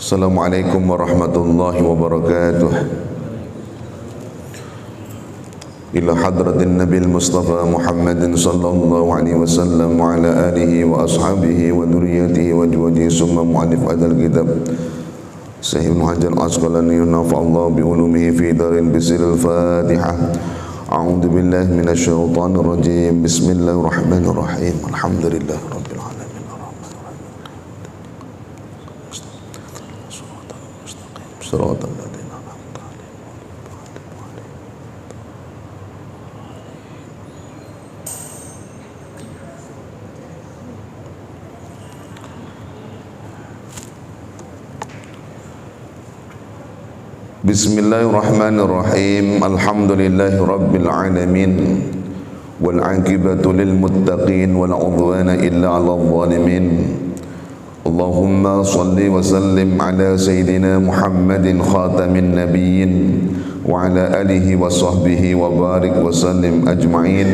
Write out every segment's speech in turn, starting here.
Assalamualaikum warahmatullahi wabarakatuh. Ila hadratin Nabil Mustafa Muhammadin sallallahu alaihi wasallam wa ala alihi wa ashabihi wa dhurriyyatihi wa jawadihi summa mu'alif adal kitab Sahih Ibn Hajar Asqalani nafa'allahu bi ulumihi fi darin bisiril Fatihah. A'udzu billahi minasyaitonir rajim. Bismillahirrahmanirrahim. Alhamdulillahi rabbil alamin. Shiratal ladzina an'amta 'alaihim. Bismillahirrahmanirrahim. Alhamdulillahi rabbil alamin. Wal 'aqibatu lil muttaqin wala 'udwana illa 'alal zalimin. Allahumma salli wa sallim ala sayyidina Muhammadin khatamin nabiyyin wa ala alihi wa sahbihi wa barik wa sallim ajma'in.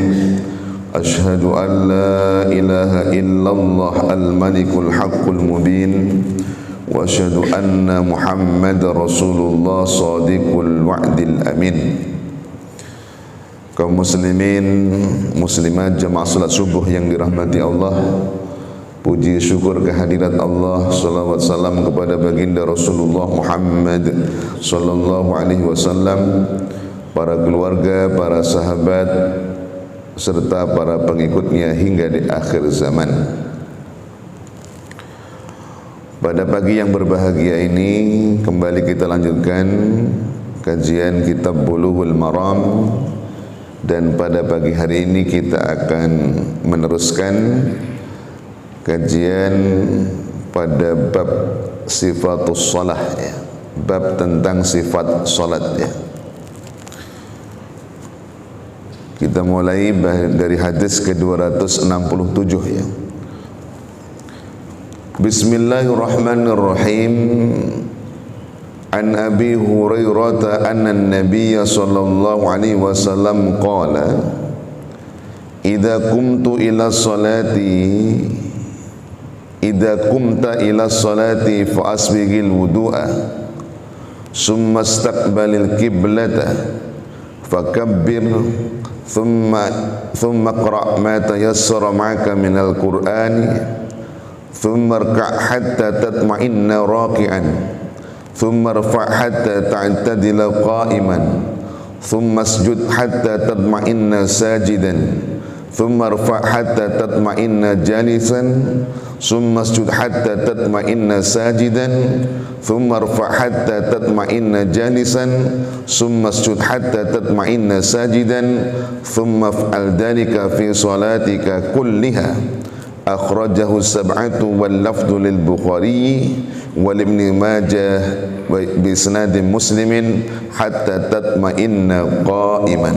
Ashhadu an la ilaha illallah al-malikul haqqul mubin wa asyhadu anna Muhammadar Rasulullah shadiqul wa'dil amin. Kaum muslimin muslimat jamaah salat subuh yang dirahmati Allah, puji syukur kehadirat Allah, salawat salam kepada baginda Rasulullah Muhammad sallallahu alaihi wasallam, para keluarga, para sahabat serta para pengikutnya hingga di akhir zaman. Pada pagi yang berbahagia ini kembali kita lanjutkan kajian kitab Bulughul Maram, dan pada pagi hari ini kita akan meneruskan kajian pada bab sifatus shalah, ya. Bab tentang sifat salat, ya. Kita mulai dari hadis ke-267, ya. Bismillahirrahmanirrahim. An Abi Hurairah anna an-nabiy sallallahu alaihi wasallam qala idza qumtu ila salati idza qumta ila salati fa asbighil wudu'a summa istaqbalil qiblata fakabbir thumma qra' ma tayassara ma'aka minal qur'ani thumma rka' hatta tatma'inna raki'an thumma rfa' hatta ta'tadila qa'iman thumma isjud hatta tatma'inna sajidan thumma rfa' hatta tatma'inna jalisan thumma isjud hatta tatma'inna sajidan thumma rfa' hatta tatma'inna jalisan thumma isjud hatta tatma'inna sajidan thumma fa'al dhalika fi salatika kulliha. Akhrajahu sab'atu wal lafdhu lil Bukhari wal Ibn Majah bi isnadin Muslimin hatta tatma'inna qa'iman.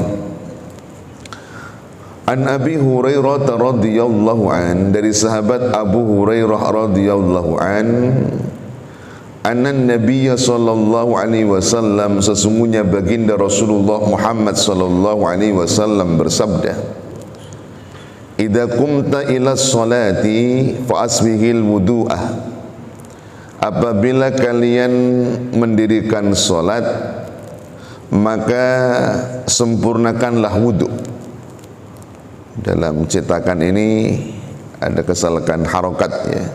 An Abi Hurairah radhiyallahu an, dari sahabat Abu Hurairah radhiyallahu an, anna Nabiy sallallahu alaihi wasallam, sesungguhnya baginda Rasulullah Muhammad sallallahu alaihi wasallam bersabda, idza qumta ila sholati fa asbighil wudu'ah, apabila kalian mendirikan salat maka sempurnakanlah wudu. Dalam cetakan ini ada kesalahan harokat, ya.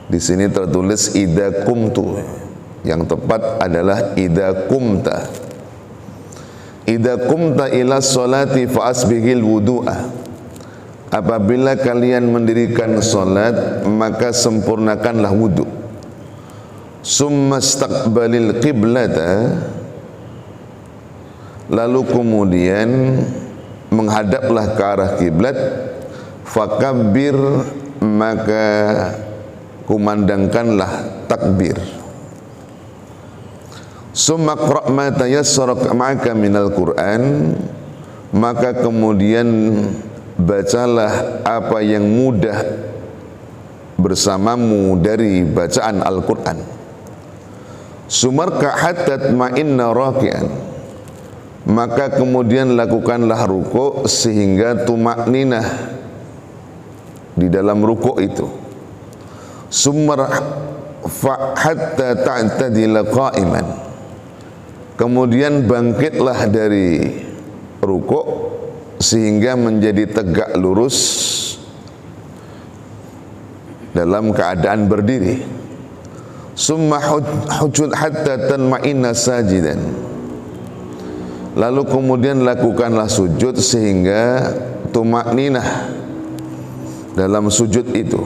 Di sini tertulis idza qumtu, yang tepat adalah idza qumta. Idza qumta ila sholati fa asbighil wudu'ah, apabila kalian mendirikan salat maka sempurnakanlah wudu. Summa istaqbalil qiblata, lalu kemudian menghadaplah ke arah kiblat. Fakabbir, maka kumandangkanlah takbir. Summa qra' ma tayassara ma'aka minal Qur'an, maka kemudian bacalah apa yang mudah bersamamu dari bacaan Al-Quran. Sumarka hatta tatma'inna raki'an, maka kemudian lakukanlah ruku' sehingga tumakninah di dalam ruku' itu. hatta ta'tadila qa'iman, kemudian bangkitlah dari rukuk sehingga menjadi tegak lurus dalam keadaan berdiri. Summa hujud hatta tanma'inna sajidan, lalu kemudian lakukanlah sujud sehingga tumakninah dalam sujud itu.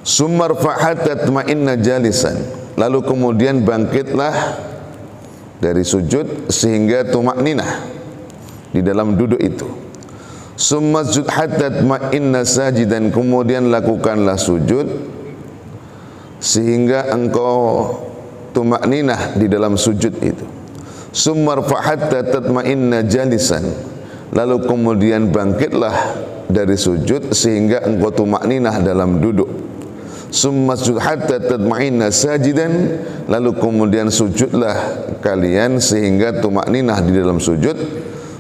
Summa rfa' hatta tatma'inna jalisan, lalu kemudian bangkitlah dari sujud sehingga tumakninah di dalam duduk itu. Summa sujud hatta tatma'inna sajidan, kemudian lakukanlah sujud sehingga engkau tumakninah di dalam sujud itu. Summa rfa' hatta tatma'inna jalisan, lalu kemudian bangkitlah dari sujud sehingga engkau tumakninah dalam duduk. Summa sujud hatta tatma'inna sajidan, lalu kemudian sujudlah kalian sehingga tumakninah di dalam sujud.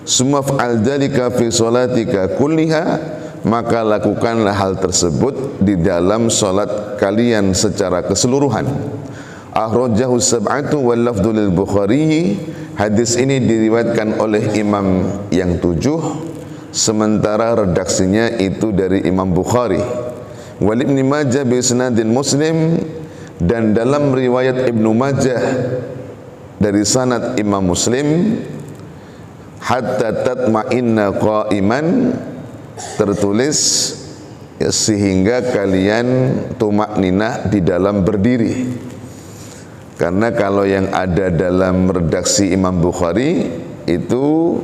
Summa fa'al dzalika fi sholatika kulliha, maka lakukanlah hal tersebut di dalam salat kalian secara keseluruhan. Akhrajahu sab'atu wal lafdhu lil Bukhari. Hadis ini diriwayatkan oleh imam yang 7, sementara redaksinya itu dari Imam Bukhari. Wal Ibnu Majah bi isnadin Muslim, dan dalam riwayat Ibnu Majah dari sanad Imam Muslim, hatta tatma'inna qa'iman, tertulis ya, sehingga kalian tumakninah di dalam berdiri. Karena kalau yang ada dalam redaksi Imam Bukhari itu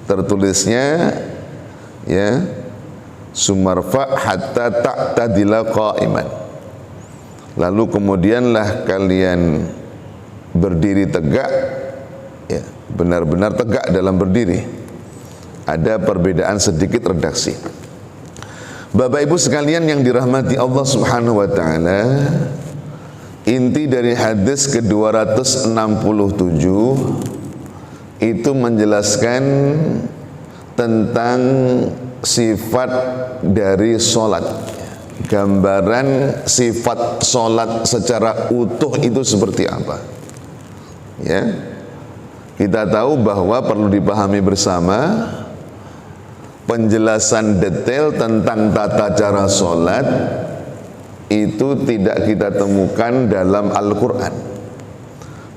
tertulisnya ya sumarfa hatta ta'tadila qa'iman, lalu kemudianlah kalian berdiri tegak, ya, benar-benar tegak dalam berdiri. Ada perbedaan sedikit redaksi. Bapak Ibu sekalian yang dirahmati Allah Subhanahu wa taala, inti dari hadis ke-267 itu menjelaskan tentang sifat dari solat, gambaran sifat solat secara utuh itu seperti apa. Ya, kita tahu bahwa perlu dipahami bersama penjelasan detail tentang tata cara solat itu tidak kita temukan dalam Al-Quran,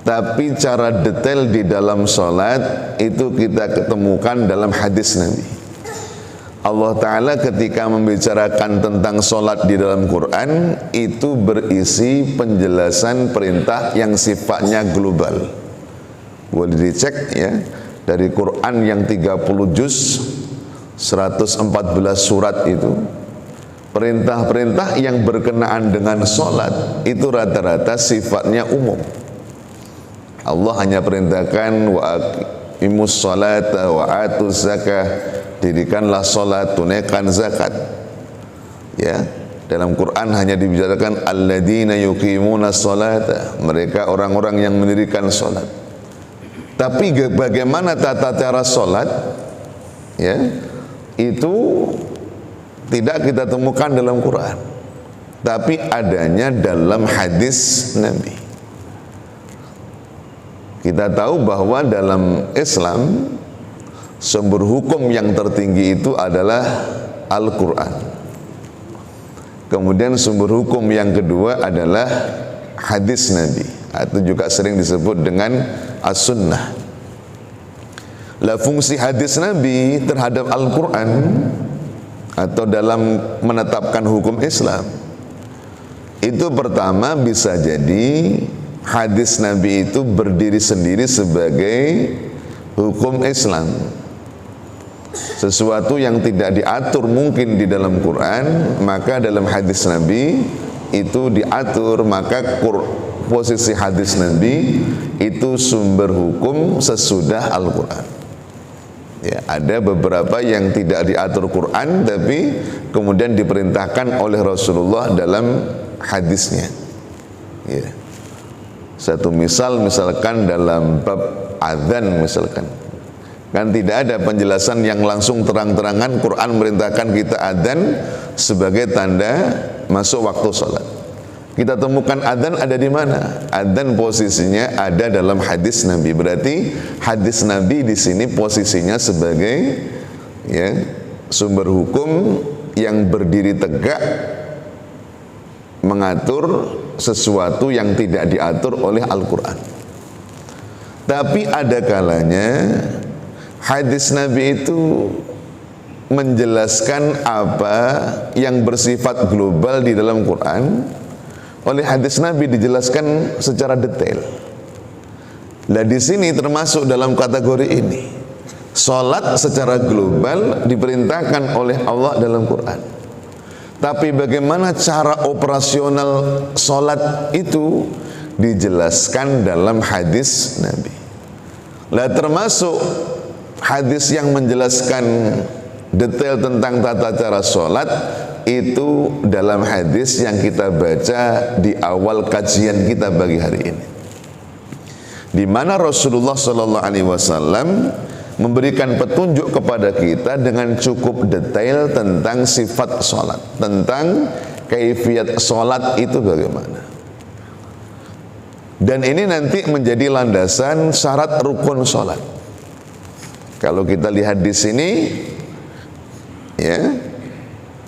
tapi cara detail di dalam solat itu kita ketemukan dalam hadis Nabi. Allah Ta'ala ketika membicarakan tentang solat di dalam Quran itu berisi penjelasan perintah yang sifatnya global. Boleh dicek ya, dari Quran yang 30 juz 114 surat itu, perintah-perintah yang berkenaan dengan solat itu rata-rata sifatnya umum. Allah hanya perintahkan wa aqimus sholata wa atuz zakah, dirikanlah salat, tunaikan zakat. Ya, dalam Quran hanya dibicarakan alladzina yuqimuna sholata, mereka orang-orang yang mendirikan salat. Tapi bagaimana tata cara salat? Ya, itu tidak kita temukan dalam Quran, tapi adanya dalam hadis Nabi. Kita tahu bahwa dalam Islam sumber hukum yang tertinggi itu adalah Al-Quran. Kemudian sumber hukum yang kedua adalah hadis Nabi, atau juga sering disebut dengan As-Sunnah. Lah fungsi hadis Nabi terhadap Al-Quran atau dalam menetapkan hukum Islam itu pertama bisa jadi hadis Nabi itu berdiri sendiri sebagai hukum Islam. Sesuatu yang tidak diatur mungkin di dalam Quran, maka dalam hadis Nabi itu diatur, maka posisi hadis Nabi itu sumber hukum sesudah Al-Quran. Ya, ada beberapa yang tidak diatur Quran tapi kemudian diperintahkan oleh Rasulullah dalam hadisnya. Ya. Satu misal, misalkan dalam bab adzan, misalkan Kan tidak ada penjelasan yang langsung terang-terangan Quran merintahkan kita adzan sebagai tanda masuk waktu sholat. Kita temukan adzan ada di mana? Adzan posisinya ada dalam hadis Nabi. Berarti hadis Nabi di sini posisinya sebagai ya, sumber hukum yang berdiri tegak mengatur sesuatu yang tidak diatur oleh Al-Quran. Tapi ada kalanya hadis Nabi itu menjelaskan apa yang bersifat global di dalam Quran. Oleh hadis Nabi dijelaskan secara detail. Nah di sini termasuk dalam kategori ini. Salat secara global diperintahkan oleh Allah dalam Quran. Tapi bagaimana cara operasional salat itu dijelaskan dalam hadis Nabi. Nah termasuk hadis yang menjelaskan detail tentang tata cara salat itu dalam hadis yang kita baca di awal kajian kita bagi hari ini, di mana Rasulullah Sallallahu Alaihi Wasallam memberikan petunjuk kepada kita dengan cukup detail tentang sifat salat, tentang kaifiyat salat itu bagaimana. Dan ini nanti menjadi landasan syarat rukun salat. Kalau kita lihat di sini, ya,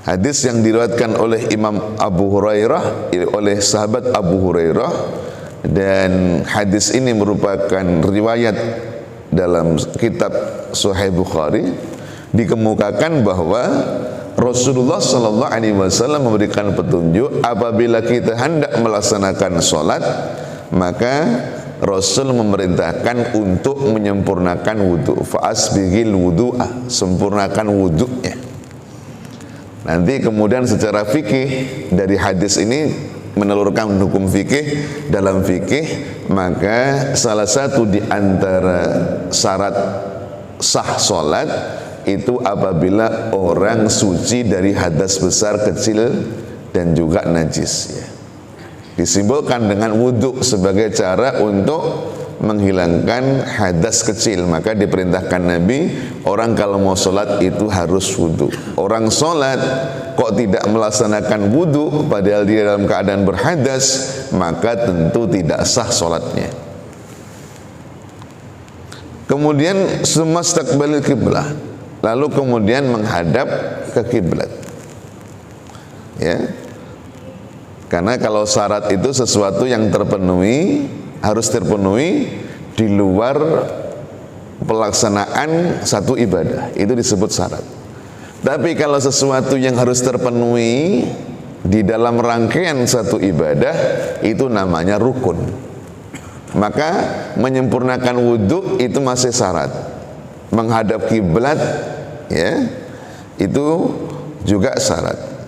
hadis yang diriwayatkan oleh Imam Abu Hurairah, oleh sahabat Abu Hurairah, dan hadis ini merupakan riwayat dalam kitab Sahih Bukhari, dikemukakan bahwa Rasulullah Sallallahu Alaihi Wasallam memberikan petunjuk apabila kita hendak melaksanakan sholat, maka Rasul memerintahkan untuk menyempurnakan wudhu. Fa'asbigil wudhu'a, sempurnakan wudhunya. Nanti kemudian secara fikih dari hadis ini menelurkan hukum fikih. Dalam fikih, maka salah satu di antara syarat sah sholat itu apabila orang suci dari hadas besar, kecil, dan juga najis, ya. Disimbolkan dengan wudhu sebagai cara untuk menghilangkan hadas kecil. Maka diperintahkan Nabi, orang kalau mau sholat itu harus wudhu. Orang sholat kok tidak melaksanakan wudhu padahal dia dalam keadaan berhadas, maka tentu tidak sah sholatnya. Kemudian sumastaqbalil kiblah, lalu kemudian menghadap ke kiblat, ya. Karena kalau syarat itu sesuatu yang terpenuhi, harus terpenuhi di luar pelaksanaan satu ibadah, itu disebut syarat. Tapi kalau sesuatu yang harus terpenuhi di dalam rangkaian satu ibadah, itu namanya rukun. Maka menyempurnakan wudhu itu masih syarat. Menghadap kiblat, ya, itu juga syarat.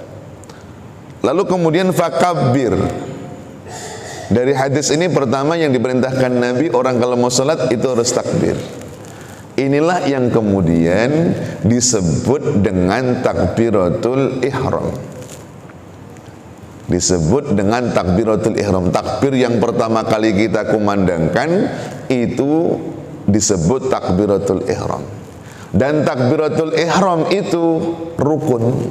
Lalu kemudian fakabbir. Dari hadis ini pertama yang diperintahkan Nabi, orang kalau mau salat itu harus takbir. Inilah yang kemudian disebut dengan takbiratul ihram. Disebut dengan takbiratul ihram. Takbir yang pertama kali kita kumandangkan itu disebut takbiratul ihram. Dan takbiratul ihram itu rukun,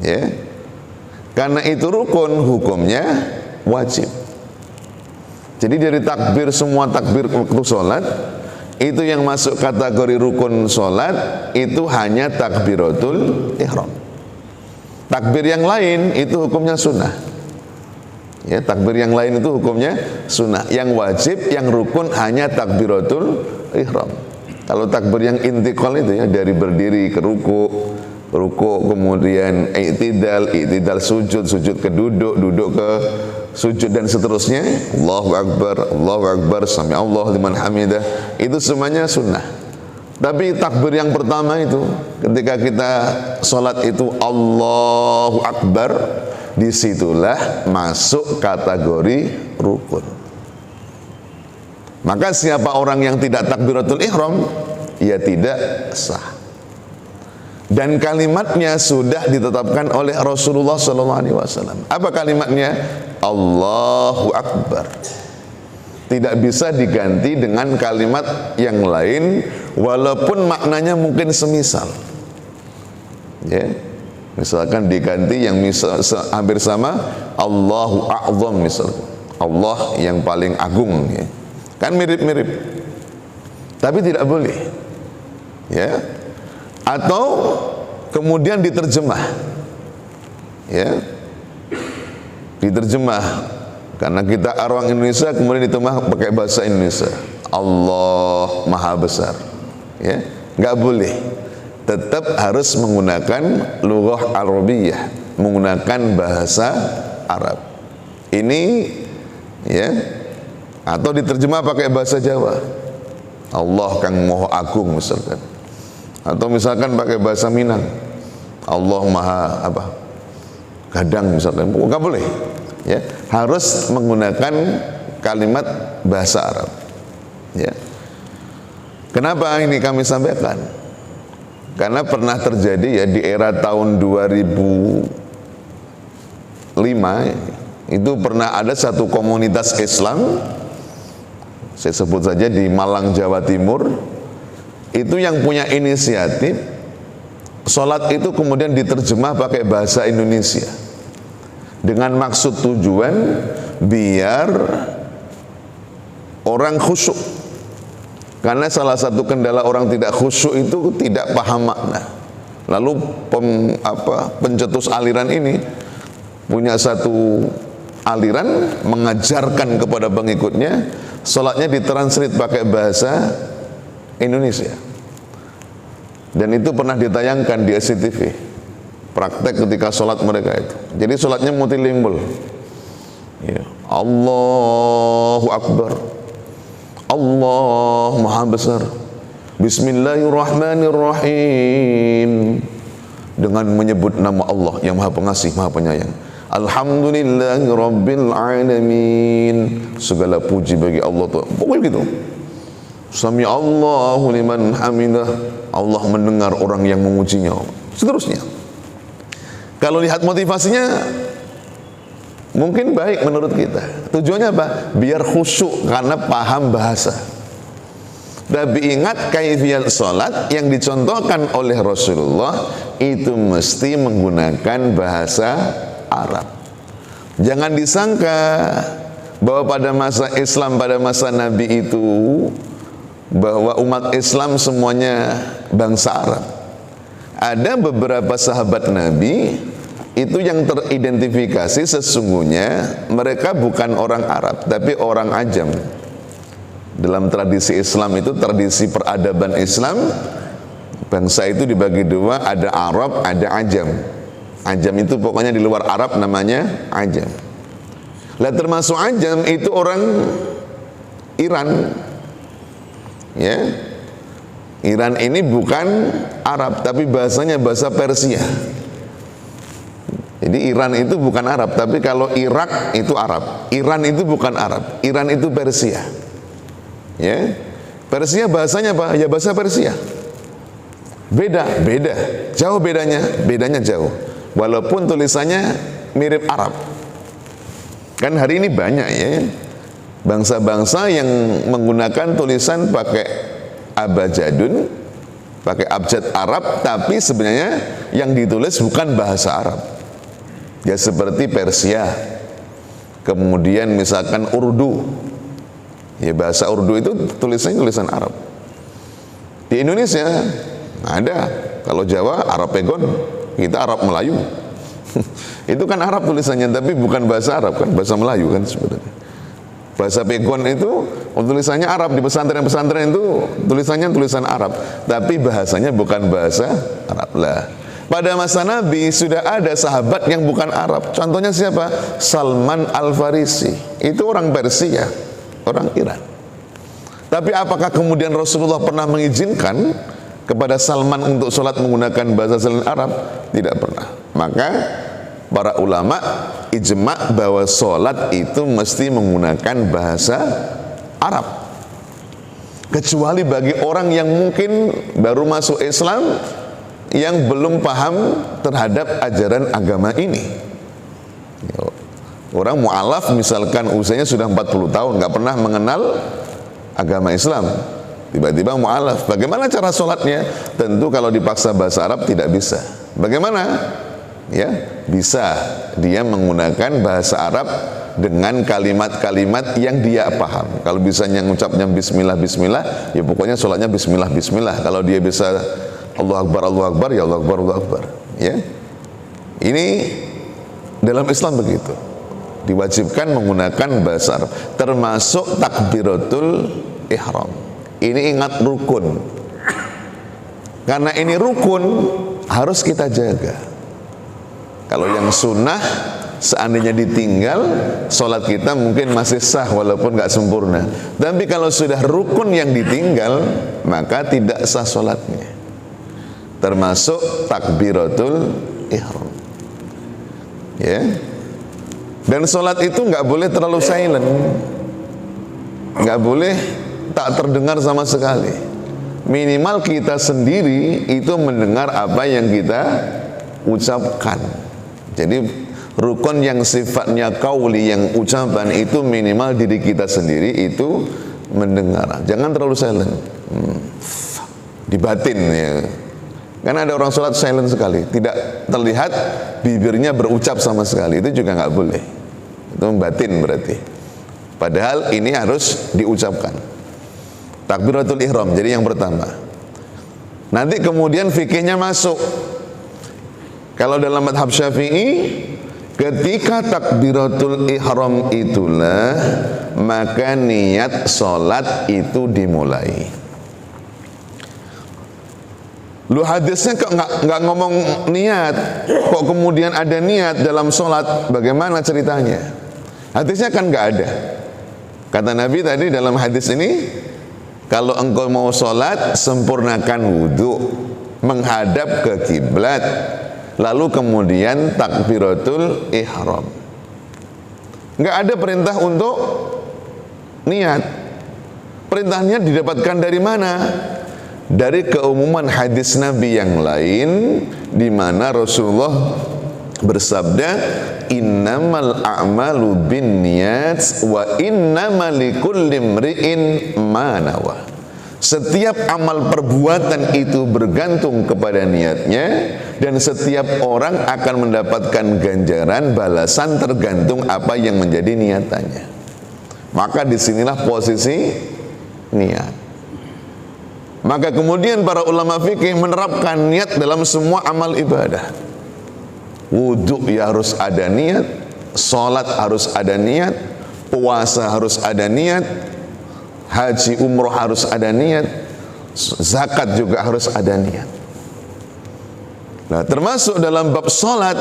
ya. Karena itu rukun, hukumnya wajib. Jadi dari takbir, semua takbir waktu sholat, itu yang masuk kategori rukun sholat, itu hanya takbiratul ihram. Takbir yang lain itu hukumnya sunnah, ya. Takbir yang lain itu hukumnya sunnah. Yang wajib, yang rukun hanya takbiratul ihram. Kalau takbir yang intiqal itu, ya, dari berdiri ke ruku kemudian i'tidal sujud ke duduk ke sujud dan seterusnya, Allahu Akbar, sami Allahu liman hamidah, itu semuanya sunnah. Tapi takbir yang pertama itu, ketika kita sholat itu Allahu Akbar, disitulah masuk kategori rukun. Maka siapa orang yang tidak takbiratul ihram, ia tidak sah. Dan kalimatnya sudah ditetapkan oleh Rasulullah SAW. Apa kalimatnya? Allahu Akbar. Tidak bisa diganti dengan kalimat yang lain walaupun maknanya mungkin semisal. Ya. Misalkan diganti yang hampir sama, Allahu a'zam misalkan. Allah yang paling agung, ya. Kan mirip-mirip. Tapi tidak boleh. Ya. Atau kemudian diterjemah. Ya. Diterjemah karena kita orang Indonesia, kemudian diterjemah pakai bahasa Indonesia. Allah Maha Besar. Ya, nggak boleh. Tetap harus menggunakan lughah Arabiyah, menggunakan bahasa Arab. Ini ya, atau diterjemah pakai bahasa Jawa. Allah Kang Moho Agung misalkan. Atau misalkan pakai bahasa Minang. Allah Maha apa? Gadang misalkan. Nggak boleh. Ya, harus menggunakan kalimat bahasa Arab. Ya. Kenapa ini kami sampaikan? Karena pernah terjadi ya di era tahun 2005 itu pernah ada satu komunitas Islam, saya sebut saja di Malang, Jawa Timur, itu yang punya inisiatif sholat itu kemudian diterjemah pakai bahasa Indonesia dengan maksud tujuan biar orang khusyuk. Karena salah satu kendala orang tidak khusyuk itu tidak paham makna. Lalu pencetus aliran ini punya satu aliran mengajarkan kepada pengikutnya sholatnya ditranslate pakai bahasa Indonesia. Dan itu pernah ditayangkan di SCTV. Praktek ketika sholat mereka itu. Jadi sholatnya multilingual. Ya. Allahu Akbar. Allah Maha Besar. Bismillahirrahmanirrahim. Dengan menyebut nama Allah yang Maha Pengasih, Maha Penyayang. Alhamdulillahirabbil alamin. Segala puji bagi Allah Tuhan. Pokoknya gitu. Sami Allahu liman hamidah. Allah mendengar orang yang memujinya. Seterusnya. Kalau lihat motivasinya mungkin baik menurut kita. Tujuannya apa? Biar khusyuk karena paham bahasa. Tapi ingat kaifiyat salat yang dicontohkan oleh Rasulullah itu mesti menggunakan bahasa Arab. Jangan disangka bahwa pada masa Islam, pada masa Nabi itu bahwa umat Islam semuanya bangsa Arab. Ada beberapa sahabat Nabi itu yang teridentifikasi sesungguhnya mereka bukan orang Arab tapi orang Ajam. Dalam tradisi Islam itu, tradisi peradaban Islam, bangsa itu dibagi dua, ada Arab, ada Ajam. Ajam itu pokoknya di luar Arab namanya Ajam. Lah termasuk Ajam itu orang Iran. Ya. Iran ini bukan Arab tapi bahasanya bahasa Persia. Jadi Iran itu bukan Arab, tapi kalau Irak itu Arab. Iran itu bukan Arab, Iran itu Persia. Ya, Persia bahasanya apa? Ya bahasa Persia. Beda, jauh bedanya jauh. Walaupun tulisannya mirip Arab. Kan hari ini banyak ya bangsa-bangsa yang menggunakan tulisan pakai abjadun, pakai abjad Arab, tapi sebenarnya yang ditulis bukan bahasa Arab. Ya seperti Persia, kemudian misalkan Urdu, ya bahasa Urdu itu tulisannya tulisan Arab. Di Indonesia ada, kalau Jawa Arab Pegon, kita Arab Melayu. Itu kan Arab tulisannya, tapi bukan bahasa Arab kan, bahasa Melayu kan sebenarnya. Bahasa Pegon itu tulisannya Arab, di pesantren-pesantren itu tulisannya tulisan Arab, tapi bahasanya bukan bahasa Arab lah. Pada masa Nabi sudah ada sahabat yang bukan Arab. Contohnya siapa? Salman Al-Farisi. Itu orang Persia, orang Iran. Tapi apakah kemudian Rasulullah pernah mengizinkan kepada Salman untuk sholat menggunakan bahasa selain Arab? Tidak pernah. Maka para ulama ijma' bahwa sholat itu mesti menggunakan bahasa Arab. Kecuali bagi orang yang mungkin baru masuk Islam, yang belum paham terhadap ajaran agama ini. Orang mu'alaf misalkan usianya sudah 40 tahun, nggak pernah mengenal agama Islam, tiba-tiba mu'alaf. Bagaimana cara sholatnya? Tentu kalau dipaksa bahasa Arab tidak bisa. Bagaimana? Ya, bisa dia menggunakan bahasa Arab dengan kalimat-kalimat yang dia paham. Kalau bisanya ngucapnya bismillah, bismillah, ya pokoknya sholatnya bismillah, bismillah. Kalau dia bisa Allahu Akbar, ya Allahu Akbar. Ya, ini dalam Islam begitu. Diwajibkan menggunakan bahasa Arab, termasuk takbiratul ihram. Ini ingat rukun. Karena ini rukun harus kita jaga. Kalau yang sunnah seandainya ditinggal, sholat kita mungkin masih sah walaupun nggak sempurna. Tapi kalau sudah rukun yang ditinggal, maka tidak sah sholatnya. Termasuk takbiratul ihram. Ya. Dan sholat itu nggak boleh terlalu silent, nggak boleh tak terdengar sama sekali. Minimal kita sendiri itu mendengar apa yang kita ucapkan. Jadi rukun yang sifatnya qauli, yang ucapan itu minimal diri kita sendiri itu mendengar. Jangan terlalu silent, di batin ya. Karena ada orang sholat silent sekali, tidak terlihat bibirnya berucap sama sekali, itu juga nggak boleh. Itu batin berarti. Padahal ini harus diucapkan. Takbiratul ihram, jadi yang pertama. Nanti kemudian fikihnya masuk. Kalau dalam madhab Syafi'i, ketika takbiratul ihram itulah maka niat sholat itu dimulai. Lu hadisnya kok nggak ngomong niat, kok kemudian ada niat dalam sholat? Bagaimana ceritanya? Hadisnya kan nggak ada. Kata Nabi tadi dalam hadis ini, kalau engkau mau sholat, sempurnakan wudhu, menghadap ke kiblat, lalu kemudian takbiratul ihram. Nggak ada perintah untuk niat. Perintahnya didapatkan dari mana? Dari keumuman hadis Nabi yang lain, di mana Rasulullah bersabda, innamal a'malu binniyat wa innamal likulli imri'in ma nawa. Setiap amal perbuatan itu bergantung kepada niatnya, dan setiap orang akan mendapatkan ganjaran balasan tergantung apa yang menjadi niatannya. Maka disinilah posisi niat. Maka kemudian para ulama fikih menerapkan niat dalam semua amal ibadah. Wudhu ya harus ada niat, sholat harus ada niat, puasa harus ada niat, haji umroh harus ada niat, zakat juga harus ada niat. Nah, termasuk dalam bab sholat,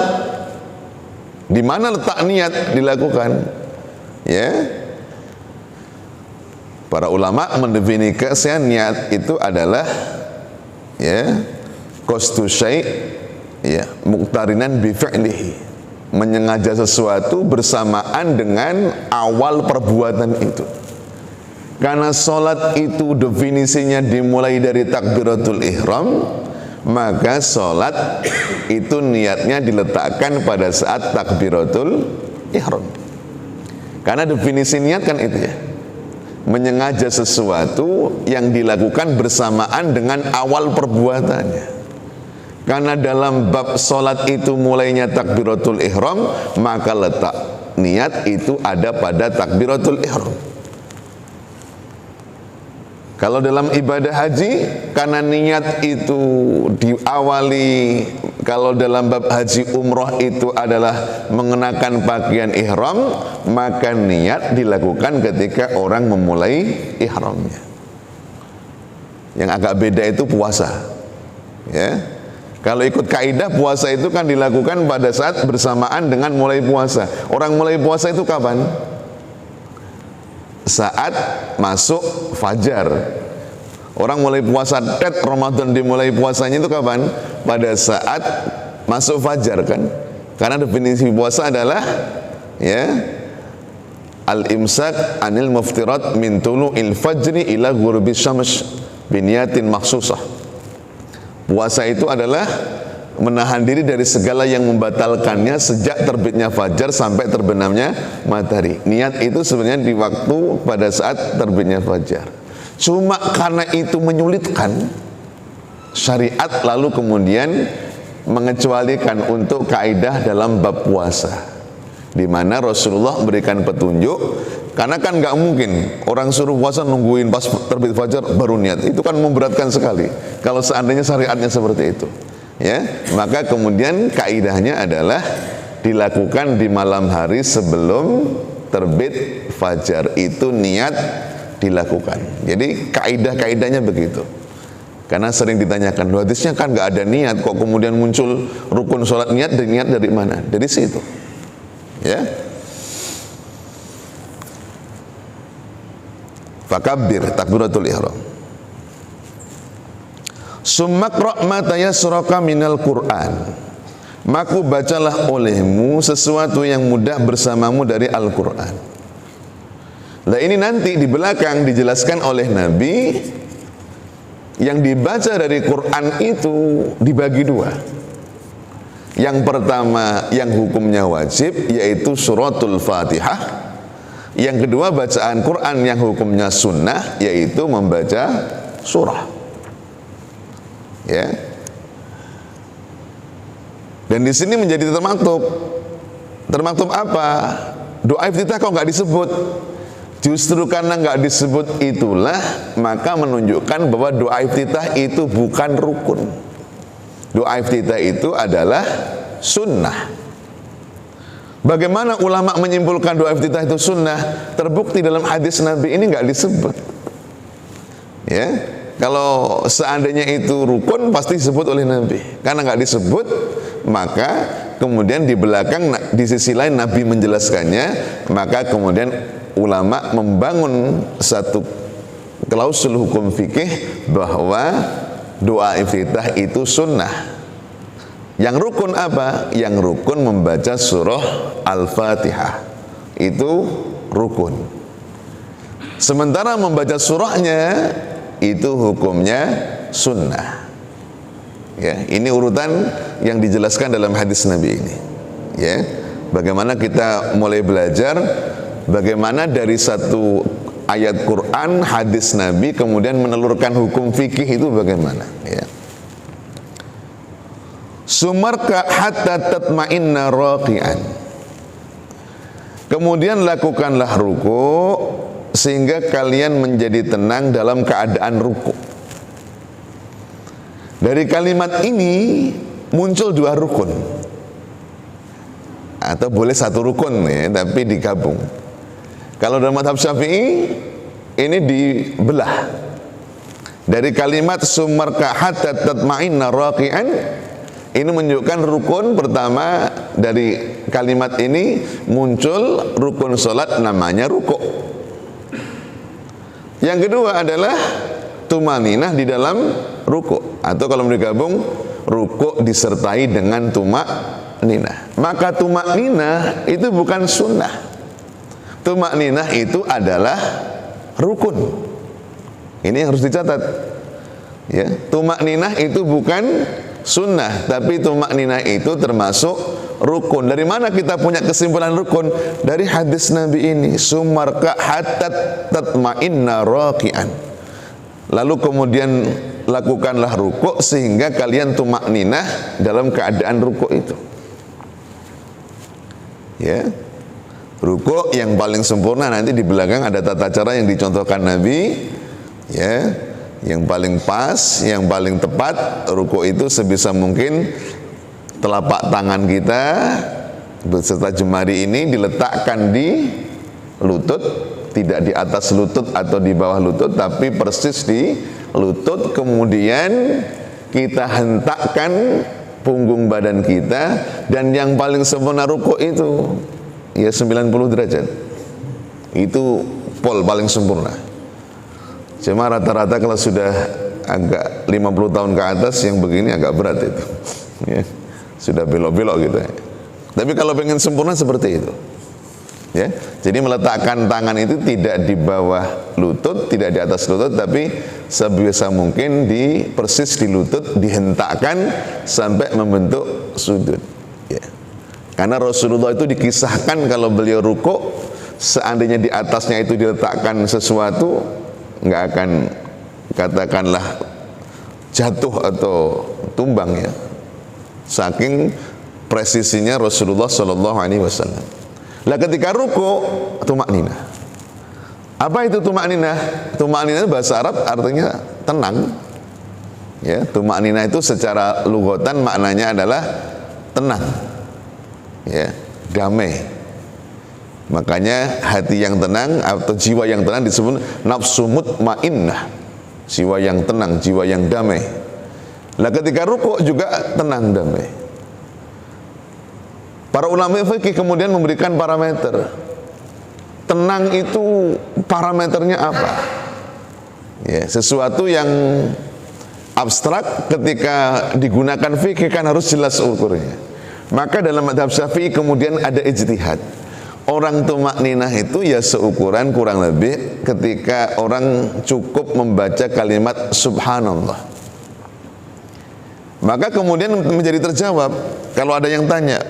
di mana letak niat dilakukan? Ya. Para ulama mendefinisikan niat itu adalah ya qasdu syai' ya muqtarinan bi fi'lihi, menyengaja sesuatu bersamaan dengan awal perbuatan itu. Karena sholat itu definisinya dimulai dari takbiratul ihram, maka sholat itu niatnya diletakkan pada saat takbiratul ihram. Karena definisi niat kan itu ya, menyengaja sesuatu yang dilakukan bersamaan dengan awal perbuatannya. Karena dalam bab sholat itu mulainya takbiratul ihram, maka letak niat itu ada pada takbiratul ihram. Kalau dalam ibadah haji, karena niat itu diawali, kalau dalam bab haji umroh itu adalah mengenakan pakaian ihram, maka niat dilakukan ketika orang memulai ihramnya. Yang agak beda itu puasa. Ya. Kalau ikut kaidah puasa itu kan dilakukan pada saat bersamaan dengan mulai puasa. Orang mulai puasa itu kapan? Saat masuk fajar. Orang mulai puasa Ramadan dimulai puasanya itu kapan? Pada saat masuk fajar kan? Karena definisi puasa adalah ya al-imsak anil muftirat min tulu'il fajri ila ghurubis syams biniyatin makhsusah. Puasa itu adalah menahan diri dari segala yang membatalkannya sejak terbitnya fajar sampai terbenamnya matahari. Niat itu sebenarnya di waktu pada saat terbitnya fajar. Cuma karena itu menyulitkan, syariat lalu kemudian mengecualikan untuk kaidah dalam bab puasa, di mana Rasulullah memberikan petunjuk. Karena kan nggak mungkin orang suruh puasa nungguin pas terbit fajar baru niat, itu kan memberatkan sekali kalau seandainya syariatnya seperti itu, ya. Maka kemudian kaidahnya adalah dilakukan di malam hari sebelum terbit fajar, itu niat dilakukan. Jadi kaidah-kaidahnya begitu. Karena sering ditanyakan, hadisnya kan nggak ada niat, kok kemudian muncul rukun sholat, niat dari mana? Dari situ, ya. Fakabbir, takbiratul ihram. Summakra ma tayassaraka minal Qur'an. Maka bacalah olehmu sesuatu yang mudah bersamamu dari Al-Qur'an. Nah ini nanti di belakang dijelaskan oleh Nabi, yang dibaca dari Quran itu dibagi dua. Yang pertama yang hukumnya wajib, yaitu suratul Fatihah. Yang kedua bacaan Quran yang hukumnya sunnah, yaitu membaca surah, ya. Dan di sini menjadi termaktub apa? Doa iftitah kok nggak disebut? Justru karena nggak disebut itulah maka menunjukkan bahwa doa iftitah itu bukan rukun. Doa iftitah itu adalah sunnah. Bagaimana ulama menyimpulkan doa iftitah itu sunnah? Terbukti dalam hadis Nabi ini nggak disebut, ya. Kalau seandainya itu rukun pasti disebut oleh Nabi. Karena nggak disebut, maka kemudian di belakang di sisi lain Nabi menjelaskannya, maka kemudian ulama membangun satu klausul hukum fikih bahwa doa iftitah itu sunnah. Yang rukun apa? Yang rukun membaca surah Al-Fatihah, itu rukun. Sementara membaca surahnya itu hukumnya sunnah, ya. Ini urutan yang dijelaskan dalam hadis Nabi ini, ya. Bagaimana kita mulai belajar bagaimana dari satu ayat Quran, hadis Nabi, kemudian menelurkan hukum fikih itu bagaimana, ya. Sumarka hatta tatma'inna raqi'an. Kemudian lakukanlah ruku sehingga kalian menjadi tenang dalam keadaan ruku. Dari kalimat ini muncul dua rukun, atau boleh satu rukun, ya, tapi digabung. Kalau dalam mazhab Syafi'i ini dibelah. Dari kalimat sumarka hatta tatma'inna raqi'an, ini menunjukkan rukun pertama dari kalimat ini muncul rukun sholat namanya rukuk. Yang kedua adalah tumaninah di dalam rukuk, atau kalau digabung rukuk disertai dengan tumakninah. Maka tumakninah itu bukan sunnah. Tumakninah itu adalah rukun. Ini yang harus dicatat, ya. Tumakninah itu bukan sunnah, tapi tumakninah itu termasuk rukun. Dari mana kita punya kesimpulan rukun? Dari hadis Nabi ini, sumarka hatta tatma'inna raqi'an. Lalu kemudian lakukanlah rukuk sehingga kalian tumakninah dalam keadaan rukuk itu, ya. Rukuk yang paling sempurna nanti di belakang ada tata cara yang dicontohkan Nabi, ya. Yang paling pas, yang paling tepat rukuk itu sebisa mungkin telapak tangan kita beserta jemari ini diletakkan di lutut, tidak di atas lutut atau di bawah lutut, tapi persis di lutut. Kemudian kita hentakkan punggung badan kita, dan yang paling sempurna rukuk itu ya 90 derajat. Itu pol paling sempurna. Cuma rata-rata kalau sudah agak 50 tahun ke atas yang begini agak berat itu, ya. Sudah belok-belok gitu, ya. Tapi kalau pengen sempurna seperti itu, Ya, jadi meletakkan tangan itu tidak di bawah lutut, tidak di atas lutut, tapi sebisa mungkin persis di lutut, dihentakkan sampai membentuk sujud. Ya. Karena Rasulullah itu dikisahkan kalau beliau rukuk, seandainya di atasnya itu diletakkan sesuatu, nggak akan katakanlah jatuh atau tumbang ya. Saking presisinya Rasulullah Shallallahu Alaihi Wasallam. Lah ketika ruku, tumakninah. Apa itu tumakninah? Tumakninah bahasa Arab artinya tenang. Ya, tumakninah itu secara lugatan maknanya adalah tenang. Ya, damai. Makanya hati yang tenang atau jiwa yang tenang disebut nafsu mutmainnah. Jiwa yang tenang, jiwa yang damai. Lah ketika ruku juga tenang, damai. Para ulama fikih kemudian memberikan parameter. Tenang itu parameternya apa? Ya, sesuatu yang abstrak ketika digunakan fikih kan harus jelas ukurnya. Maka dalam madhab Syafi'i kemudian ada ijtihad. Orang tumakninah itu ya seukuran kurang lebih ketika orang cukup membaca kalimat subhanallah. Maka kemudian menjadi terjawab kalau ada yang tanya,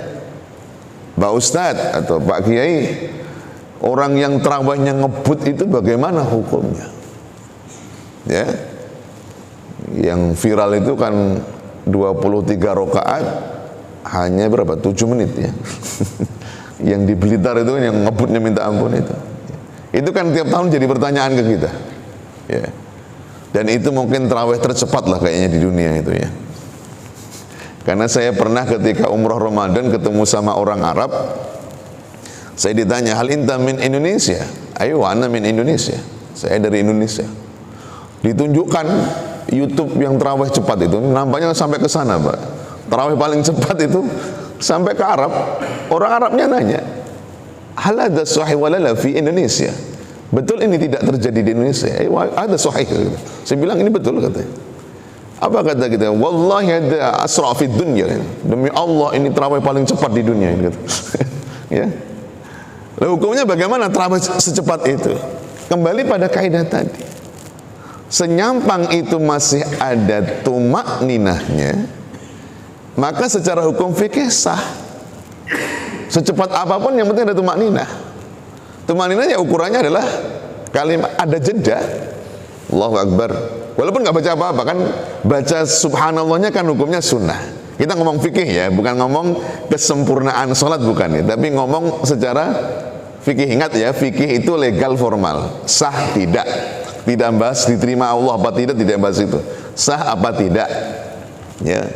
Pak Ustadz atau Pak Kiai, orang yang terawihnya ngebut itu bagaimana hukumnya? Ya, yang viral itu kan 23 rakaat hanya berapa? 7 menit ya. Yang di Blitar itu yang ngebutnya minta ampun itu. Itu kan tiap tahun jadi pertanyaan ke kita. Ya. Dan itu mungkin terawih tercepat lah kayaknya di dunia itu ya. Karena saya pernah ketika umroh Ramadan ketemu sama orang Arab, saya ditanya, hal inta min Indonesia? Ayo, ana min Indonesia. Saya dari Indonesia. Ditunjukkan YouTube yang terawih cepat itu, nampaknya sampai ke sana, Pak. Terawih paling cepat itu sampai ke Arab. Orang Arabnya nanya, hal ada sahih walala fi Indonesia? Betul ini tidak terjadi di Indonesia? Ada sahih. Saya bilang ini betul katanya. Apa kata kita? Wallahi ada asra fid dunya. Demi Allah ini terawih paling cepat di dunia ini kata. Ya. Lalu hukumnya bagaimana terawih secepat itu? Kembali pada kaidah tadi. Senyampang itu masih ada tumakninahnya, maka secara hukum fikih sah. Secepat apapun yang penting ada tumakninah. Tumakninah ya ukurannya adalah kalimat ada jeda. Allahu Akbar. Walaupun nggak baca apa-apa kan, baca subhanallahnya kan hukumnya sunnah. Kita ngomong fikih ya, bukan ngomong kesempurnaan sholat bukan ya, tapi ngomong secara fikih. Ingat ya, fikih itu legal formal, sah tidak bahas diterima Allah apa tidak bahas itu, sah apa tidak. Ya,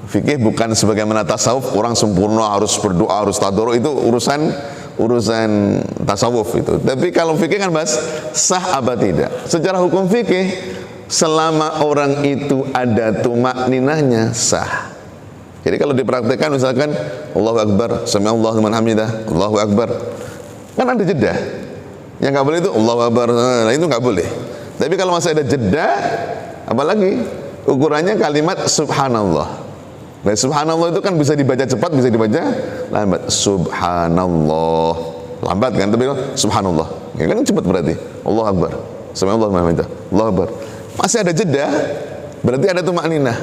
fikih bukan sebagaimana tasawuf, orang sempurna harus berdoa harus tadarruk, itu urusan tasawuf itu. Tapi kalau fikih kan bahas sah apa tidak. Secara hukum fikih, selama orang itu ada tumakninahnya sah. Jadi kalau dipraktekkan misalkan Allahu Akbar, sami'allahu liman hamidah, Allahu Akbar, kan ada jeda. Yang nggak boleh itu Allahu Akbar, nah itu nggak boleh. Tapi kalau masih ada jeda, apalagi ukurannya kalimat subhanallah. Nah, subhanallah itu kan bisa dibaca cepat, bisa dibaca lambat. Subhanallah, lambat kan? Tapi subhanallah, ya kan cepat berarti. Allahu Akbar, sami'allahu liman hamidah, Allahu Akbar. Masih ada jeda, berarti ada tumakninah.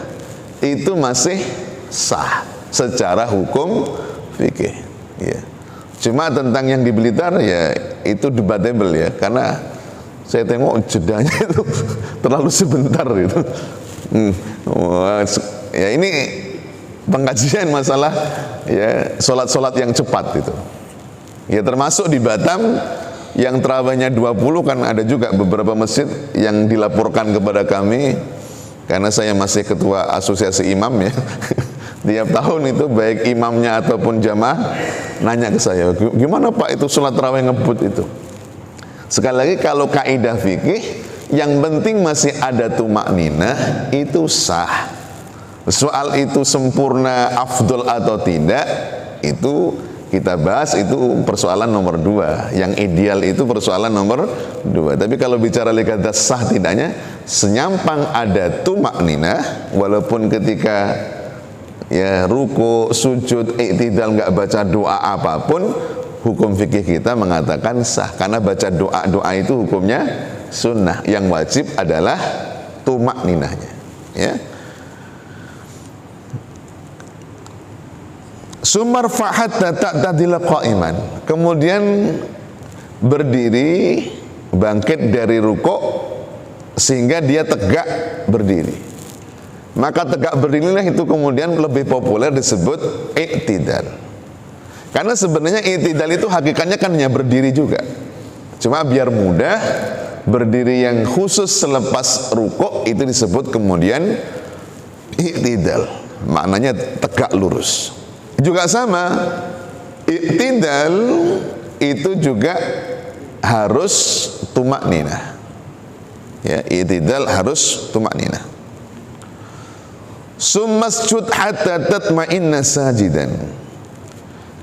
Itu masih sah secara hukum fikih. Ya. Cuma tentang yang di Blitar ya itu debatable ya, karena saya tengok jedanya itu terlalu sebentar gitu. Ya ini pengkajian masalah ya sholat yang cepat itu. Ya termasuk di Batam yang terawihnya 20 kan ada juga beberapa masjid yang dilaporkan kepada kami, karena saya masih ketua asosiasi imam ya. Tiap tahun itu baik imamnya ataupun jamaah nanya ke saya, gimana Pak itu sholat tarawih ngebut itu? Sekali lagi kalau kaidah fikih yang penting masih ada tumakninah itu sah. Soal itu sempurna, afdol atau tidak, itu kita bahas, itu persoalan nomor 2. Yang ideal itu persoalan nomor 2. Tapi kalau bicara legalitas sah tidaknya, senyampang ada tumakninah, walaupun ketika ya ruku, sujud, iktidal nggak baca doa apapun, hukum fikih kita mengatakan sah, karena baca doa-doa itu hukumnya sunnah. Yang wajib adalah tumakninahnya, ya. Sumar fahatta ta'tadila qa'iman, kemudian berdiri, bangkit dari rukuk sehingga dia tegak berdiri. Maka tegak berdirilah itu kemudian lebih populer disebut i'tidal. Karena sebenarnya i'tidal itu hakikatnya kan hanya berdiri juga. Cuma biar mudah, berdiri yang khusus selepas rukuk itu disebut kemudian i'tidal. Maknanya tegak lurus. Juga sama, i'tidal itu juga harus tumakninah. Ya, i'tidal harus tumakninah. Summasjud hatta tatma'inna sajidan.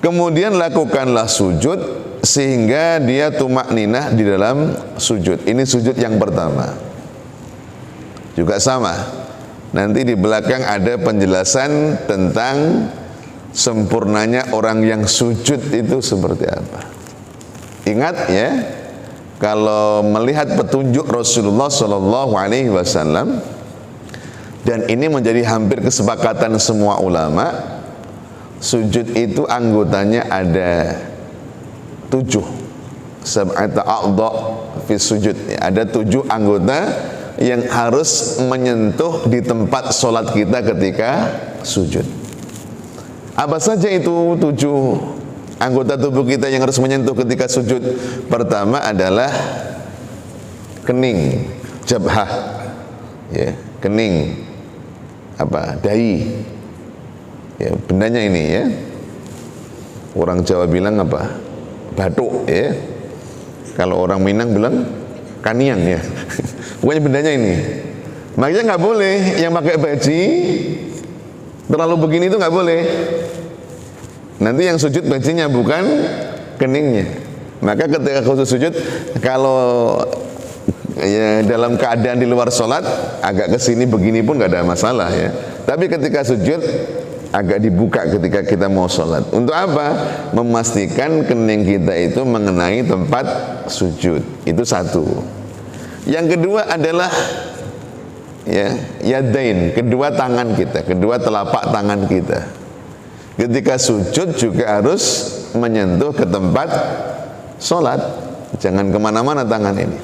Kemudian lakukanlah sujud sehingga dia tumakninah di dalam sujud. Ini sujud yang pertama. Juga sama. Nanti di belakang ada penjelasan tentang sempurnanya orang yang sujud itu seperti apa. Ingat ya, kalau melihat petunjuk Rasulullah Shallallahu Alaihi Wasallam, dan ini menjadi hampir kesepakatan semua ulama, sujud itu anggotanya ada 7. Sab'ata a'dha fi sujud. Ada 7 anggota yang harus menyentuh di tempat sholat kita ketika sujud. Apa saja itu 7 anggota tubuh kita yang harus menyentuh ketika sujud? Pertama adalah kening, jabhah, ya, kening, dahi, ya, bendanya ini ya. Orang Jawa bilang apa? Batuk, ya. Kalau orang Minang bilang kaniang, ya. Pokoknya bendanya ini. Makanya nggak boleh yang pakai baji terlalu begini itu nggak boleh. Nanti yang sujud bajunya bukan keningnya. Maka ketika khusus sujud, kalau ya, dalam keadaan di luar sholat agak kesini begini pun nggak ada masalah ya. Tapi ketika sujud agak dibuka ketika kita mau sholat. Untuk apa? Memastikan kening kita itu mengenai tempat sujud. Itu satu. Yang kedua adalah ya, yadain, kedua tangan kita, kedua telapak tangan kita. Ketika sujud juga harus menyentuh ke tempat sholat. Jangan kemana-mana tangan ini.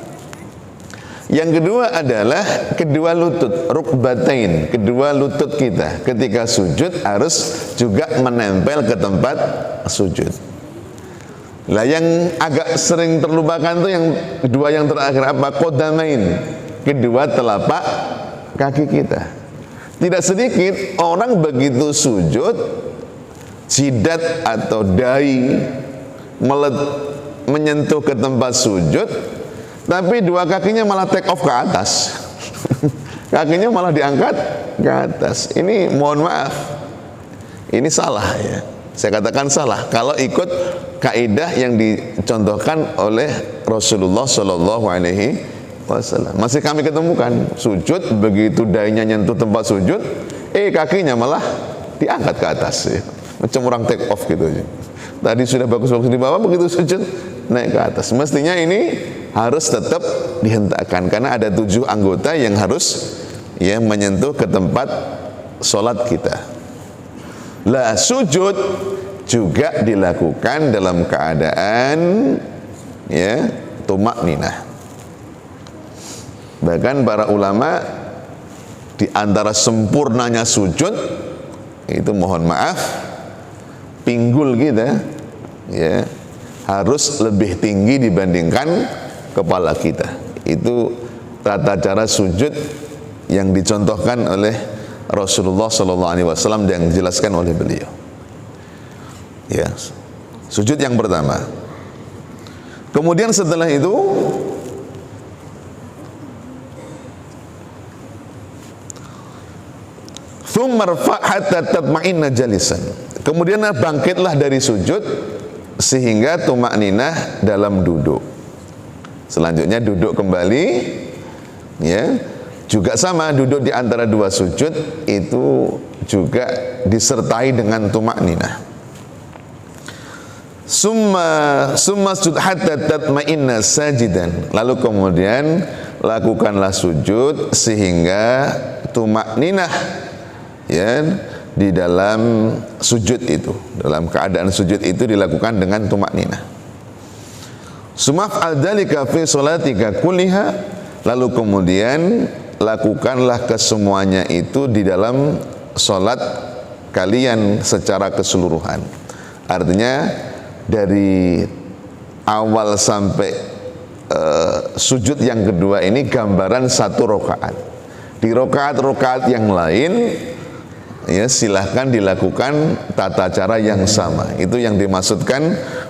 Yang kedua adalah kedua lutut, rukbatain, kedua lutut kita. Ketika sujud harus juga menempel ke tempat sujud. Lah yang agak sering terlupakan tuh yang kedua yang terakhir apa? Qodamain, kedua telapak kaki kita. Tidak sedikit orang begitu sujud, jidat atau dahi menyentuh ke tempat sujud, tapi dua kakinya malah take off ke atas. Kakinya malah diangkat ke atas. Ini mohon maaf, ini salah ya. Saya katakan salah kalau ikut kaidah yang dicontohkan oleh Rasulullah Shallallahu Alaihi Wasallam. Masih kami ketemukan sujud, begitu dahinya nyentuh tempat sujud, kakinya malah diangkat ke atas ya. Macam orang take off gitu aja. Tadi sudah bagus-bagus di bawah, begitu sujud naik ke atas. Mestinya ini harus tetap dihentakkan karena ada 7 anggota yang harus ya menyentuh ke tempat sholat kita. Lah sujud juga dilakukan dalam keadaan ya tumakninah. Bahkan para ulama di antara sempurnanya sujud itu mohon maaf, pinggul kita ya harus lebih tinggi dibandingkan kepala kita. Itu tata cara sujud yang dicontohkan oleh Rasulullah Sallallahu Alaihi Wasallam yang dijelaskan oleh beliau. Ya, sujud yang pertama. Kemudian setelah itu tsummarfa hatta tatma'inna jalisan. Kemudian bangkitlah dari sujud sehingga tumakninah dalam duduk. Selanjutnya duduk kembali, ya. Juga sama, duduk di antara 2 sujud itu juga disertai dengan tumakninah. Summa sujud hatta tatma'inna sajidan. Lalu kemudian lakukanlah sujud sehingga tumakninah, ya, di dalam sujud itu. Dalam keadaan sujud itu dilakukan dengan tumakninah. Sumaf'al dzalika fi sholatika kulliha. Lalu kemudian lakukanlah kesemuanya itu di dalam salat kalian secara keseluruhan. Artinya dari awal sampai sujud yang kedua ini gambaran satu rakaat. Di rakaat-rakaat yang lain, ya, silahkan dilakukan tata cara yang sama. Itu yang dimaksudkan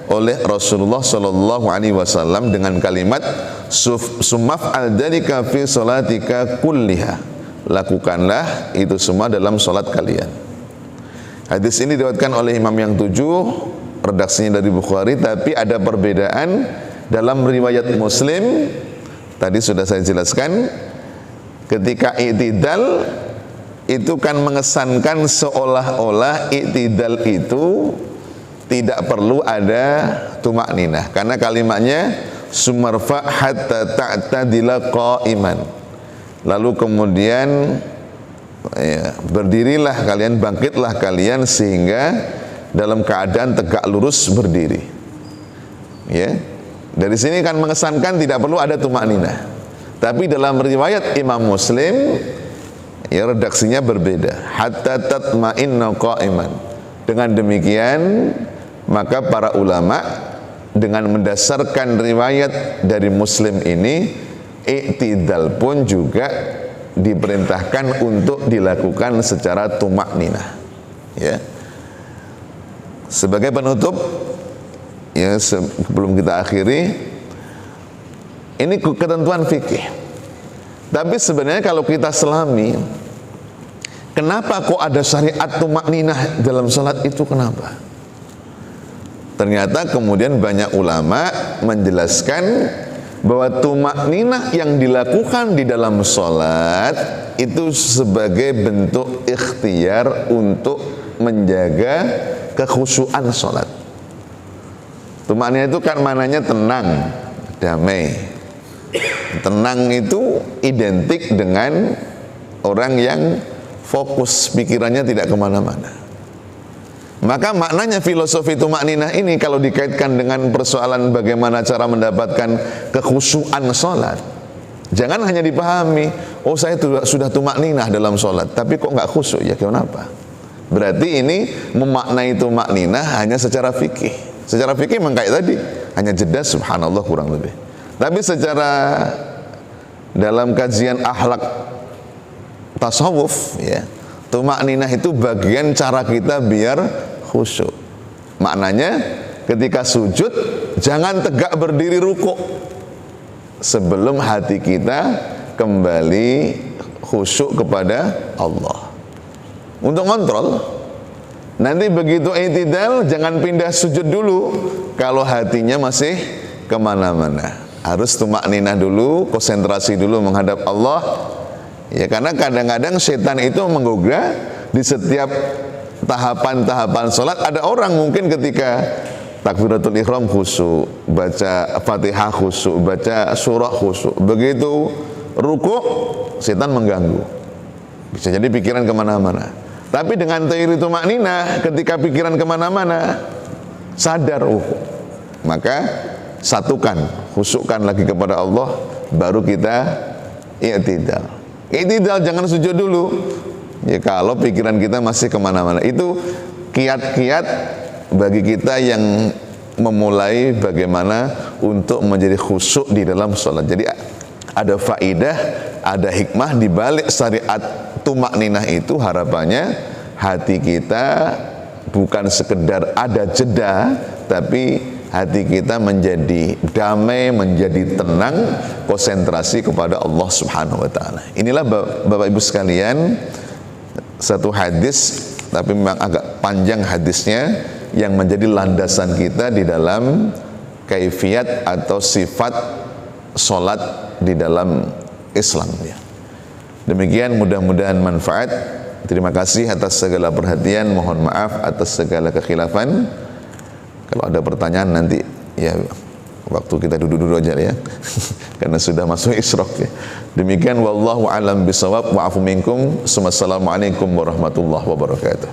oleh Rasulullah Shallallahu Alaihi Wasallam dengan kalimat sumaf'al dzalika fi sholatika kulliha. Lakukanlah itu semua dalam salat kalian. Hadis ini diriwayatkan oleh imam yang 7, redaksinya dari Bukhari, tapi ada perbedaan dalam riwayat Muslim. Tadi sudah saya jelaskan, ketika i'tidal itu kan mengesankan seolah-olah i'tidal itu tidak perlu ada tumakninah, karena kalimatnya sumarfa hatta ta'tadila qa'iman. Lalu kemudian, ya, berdirilah kalian, bangkitlah kalian sehingga dalam keadaan tegak lurus berdiri. Ya, dari sini kan mengesankan tidak perlu ada tumakninah. Tapi dalam riwayat Imam Muslim, ya, redaksinya berbeda. Hatta tatma'inna qa'iman. Dengan demikian, maka para ulama dengan mendasarkan riwayat dari Muslim ini, i'tidal pun juga diperintahkan untuk dilakukan secara tumakninah. Ya. Sebagai penutup, ya, sebelum kita akhiri, ini ketentuan fikih. Tapi sebenarnya kalau kita selami, kenapa kok ada syariat tumakninah dalam salat itu, kenapa? Ternyata kemudian banyak ulama menjelaskan bahwa tumakninah yang dilakukan di dalam salat itu sebagai bentuk ikhtiar untuk menjaga kekhusyuan salat. Tumakninah itu kan maknanya tenang, damai. Tenang itu identik dengan orang yang fokus, pikirannya tidak kemana-mana. Maka maknanya filosofi tumakninah ini kalau dikaitkan dengan persoalan bagaimana cara mendapatkan kekhusyuan salat, jangan hanya dipahami, oh saya sudah tumakninah dalam salat, tapi kok nggak khusyuk, ya kenapa? Berarti ini memaknai tumakninah hanya secara fikih. Secara fikih memang kayak tadi, hanya jeda subhanallah kurang lebih. Tapi secara dalam kajian akhlak tasawuf, ya, tumakninah itu bagian cara kita biar khusyuk. Maknanya ketika sujud jangan tegak berdiri rukuk sebelum hati kita kembali khusyuk kepada Allah. Untuk kontrol, nanti begitu i'tidal jangan pindah sujud dulu kalau hatinya masih kemana-mana. Harus tumakninah dulu, konsentrasi dulu menghadap Allah. Ya, karena kadang-kadang setan itu menggoda di setiap tahapan-tahapan sholat. Ada orang mungkin ketika takbiratul ihram khusyuk, baca Fatihah khusyuk, baca surah khusyuk, begitu rukuk setan mengganggu, bisa jadi pikiran kemana-mana. Tapi dengan ta'iri tumakninah, ketika pikiran kemana-mana sadar, maka satukan, khusyukkan lagi kepada Allah, baru kita i'tidal. I'tidal jangan sujud dulu. Ya, kalau pikiran kita masih kemana-mana, itu kiat-kiat bagi kita yang memulai bagaimana untuk menjadi khusyuk di dalam sholat. Jadi ada faidah, ada hikmah di balik syariat tumakninah itu. Harapannya hati kita bukan sekedar ada jeda, tapi hati kita menjadi damai, menjadi tenang, konsentrasi kepada Allah Subhanahu wa taala. Inilah Bapak Ibu sekalian, satu hadis, tapi memang agak panjang hadisnya, yang menjadi landasan kita di dalam kaifiat atau sifat salat di dalam Islam, ya. Demikian, mudah-mudahan manfaat. Terima kasih atas segala perhatian, mohon maaf atas segala kekhilafan. Kalau ada pertanyaan nanti ya waktu kita duduk-duduk aja ya. Karena sudah masuk isyraq ya. Demikian wallahu alam bisawab wa afu minkum. Assalamualaikum warahmatullahi wabarakatuh.